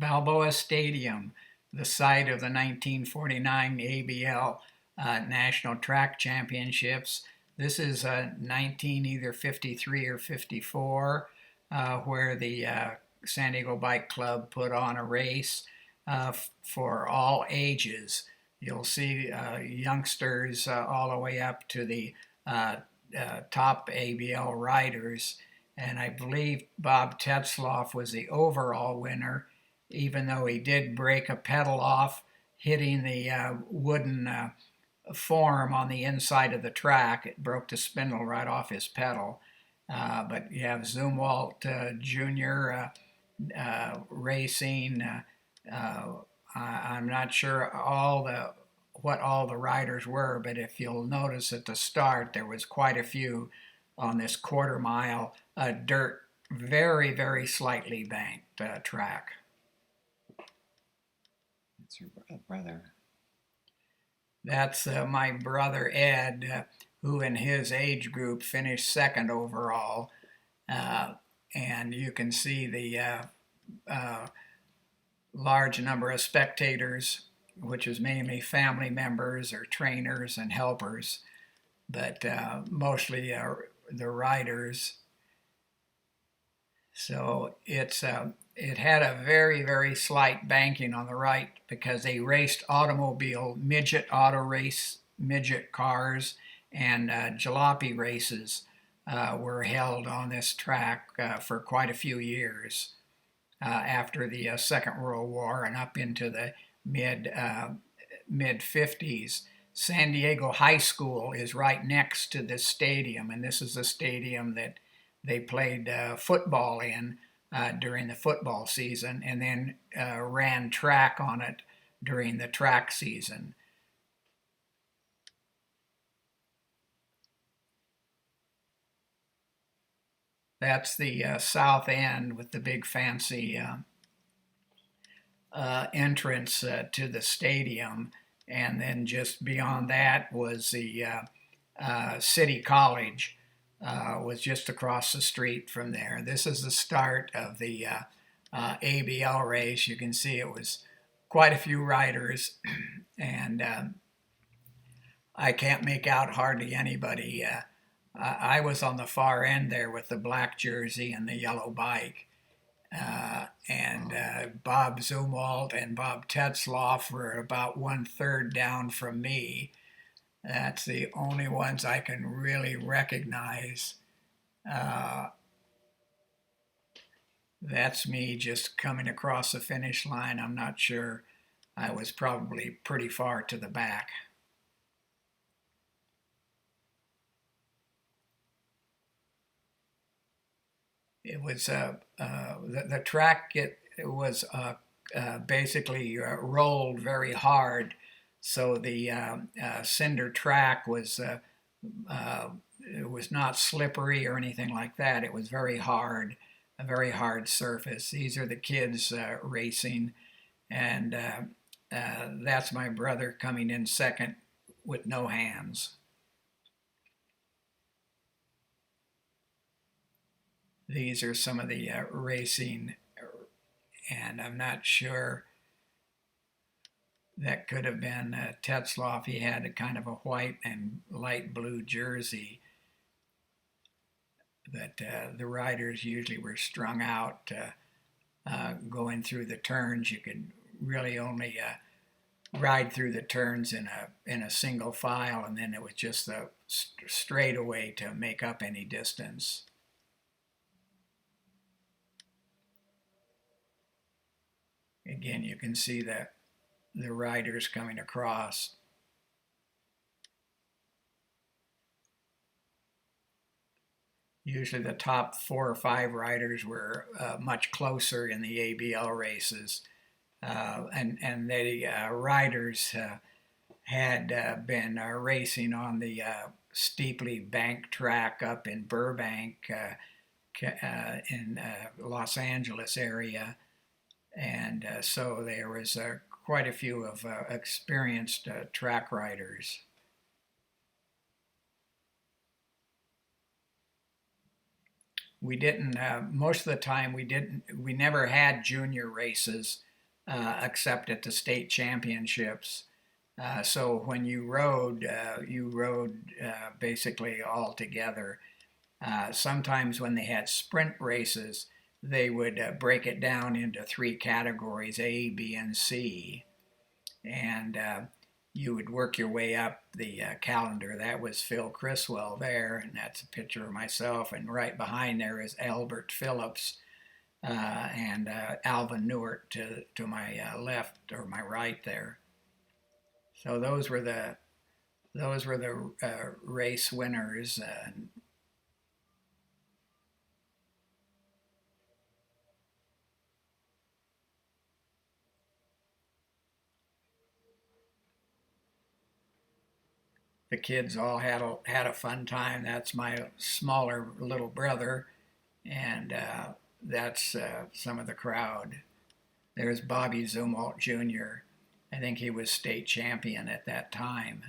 Balboa Stadium, the site of the 1949 ABL National Track Championships. This is 19 either 53 or 54, where the San Diego Bike Club put on a race for all ages. You'll see youngsters all the way up to the top ABL riders. And I believe Bob Tetzlaf was the overall winner, even though he did break a pedal off, hitting the wooden form on the inside of the track. It broke the spindle right off his pedal. But you have Zumwalt Jr. Racing. I'm not sure what all the riders were, but if you'll notice at the start, there was quite a few on this quarter-mile dirt, very, very slightly banked track. That's your brother. That's my brother Ed, who in his age group finished second overall. And you can see the large number of spectators, which is mainly family members or trainers and helpers, but mostly the riders. So it had a very, very slight banking on the right because they raced automobile midget cars, and jalopy races were held on this track for quite a few years after the Second World War and up into the mid 50s. San Diego High School is right next to this stadium, and this is the stadium that they played football in during the football season, and then ran track on it during the track season. That's the south end with the big fancy entrance to the stadium, and then just beyond that was the City College. Was just across the street from there. This is the start of the ABL race. You can see it was quite a few riders, and I can't make out hardly anybody. I was on the far end there with the black jersey and the yellow bike. And Bob Zumwalt and Bob Tetzlaf were about 1/3 down from me. That's the only ones I can really recognize. That's me just coming across the finish line. I'm not sure. I was probably pretty far to the back. It was the track. It was basically rolled very hard. So the cinder track was it was not slippery or anything like that. It was very hard, a very hard surface. These are the kids racing, and that's my brother coming in second with no hands. These are some of the racing, and I'm not sure. That could have been Tetzlaf. He had a kind of a white and light blue jersey. But the riders usually were strung out going through the turns. You could really only ride through the turns in a single file, and then it was just the straightaway to make up any distance. Again, you can see that the riders coming across. Usually the top 4 or 5 riders were much closer in the ABL races. And the riders had been racing on the steeply banked track up in Burbank in Los Angeles area. And so there was quite a few of experienced track riders. We didn't, most of the time we never had junior races except at the state championships. So when you rode basically all together. Sometimes when they had sprint races, they would break it down into three categories, A, B, and C. And you would work your way up the calendar. That was Phil Criswell there, and that's a picture of myself. And right behind there is Albert Phillips and Alvin Newart to my left or my right there. So those were the race winners. The kids all had a fun time. That's my smaller little brother, and that's some of the crowd. There's Bobby Zumwalt Jr. I think he was state champion at that time.